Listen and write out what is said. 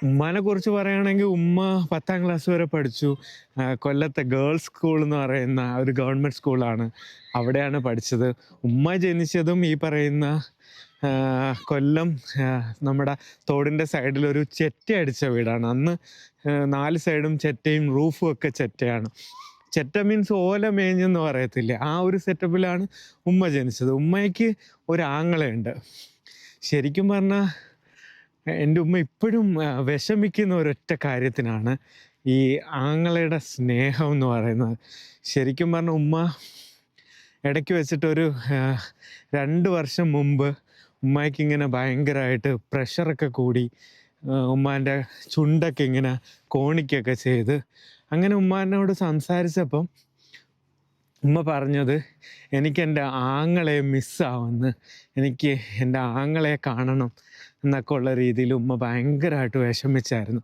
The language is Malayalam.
ഉമ്മാനെ കുറിച്ച് പറയുകയാണെങ്കിൽ ഉമ്മ 10ാം ക്ലാസ് വരെ പഠിച്ചു. കൊല്ലത്തെ ഗേൾസ് സ്കൂൾ എന്ന് പറയുന്ന ഒരു ഗവൺമെൻറ് സ്കൂളാണ്. അവിടെയാണ് പഠിച്ചത്. ഉമ്മ ജനിച്ചതും ഈ പറയുന്ന കൊല്ലം നമ്മുടെ തോടിൻ്റെ സൈഡിലൊരു ചെറ്റ അടിച്ച വീടാണ്. അന്ന് 4 സൈഡും ചെറ്റയും റൂഫും ഒക്കെ ചെറ്റയാണ്. ചെറ്റ മീൻസ് ഓല മേഞ്ഞെന്ന് പറയത്തില്ലേ, ആ ഒരു സെറ്റപ്പിലാണ് ഉമ്മ ജനിച്ചത്. ഉമ്മയ്ക്ക് ഒരു ആങ്ങളയുണ്ട്. ശരിക്കും പറഞ്ഞാൽ എൻ്റെ ഉമ്മ ഇപ്പോഴും വിഷമിക്കുന്ന ഒരൊറ്റ കാര്യത്തിനാണ്, ഈ ആങ്ങളയുടെ സ്നേഹം എന്ന് പറയുന്നത്. ശരിക്കും പറഞ്ഞാൽ ഉമ്മ ഇടയ്ക്ക് വെച്ചിട്ടൊരു 2 വർഷം മുമ്പ് ഉമ്മയ്ക്ക് ഇങ്ങനെ ഭയങ്കരമായിട്ട് പ്രഷറൊക്കെ കൂടി, ഉമ്മാൻ്റെ ചുണ്ടൊക്കെ ഇങ്ങനെ കോണിക്കൊക്കെ ചെയ്ത്. അങ്ങനെ ഉമ്മാനോട് സംസാരിച്ചപ്പം ഉമ്മ പറഞ്ഞത്, എനിക്ക് എൻ്റെ ആങ്ങളയെ മിസ്സാവുന്നു, എനിക്ക് എൻ്റെ ആങ്ങളയെ കാണണം എന്നൊക്കെ ഉള്ള രീതിയിൽ ഉമ്മ ഭയങ്കരമായിട്ട് വിഷമിച്ചായിരുന്നു.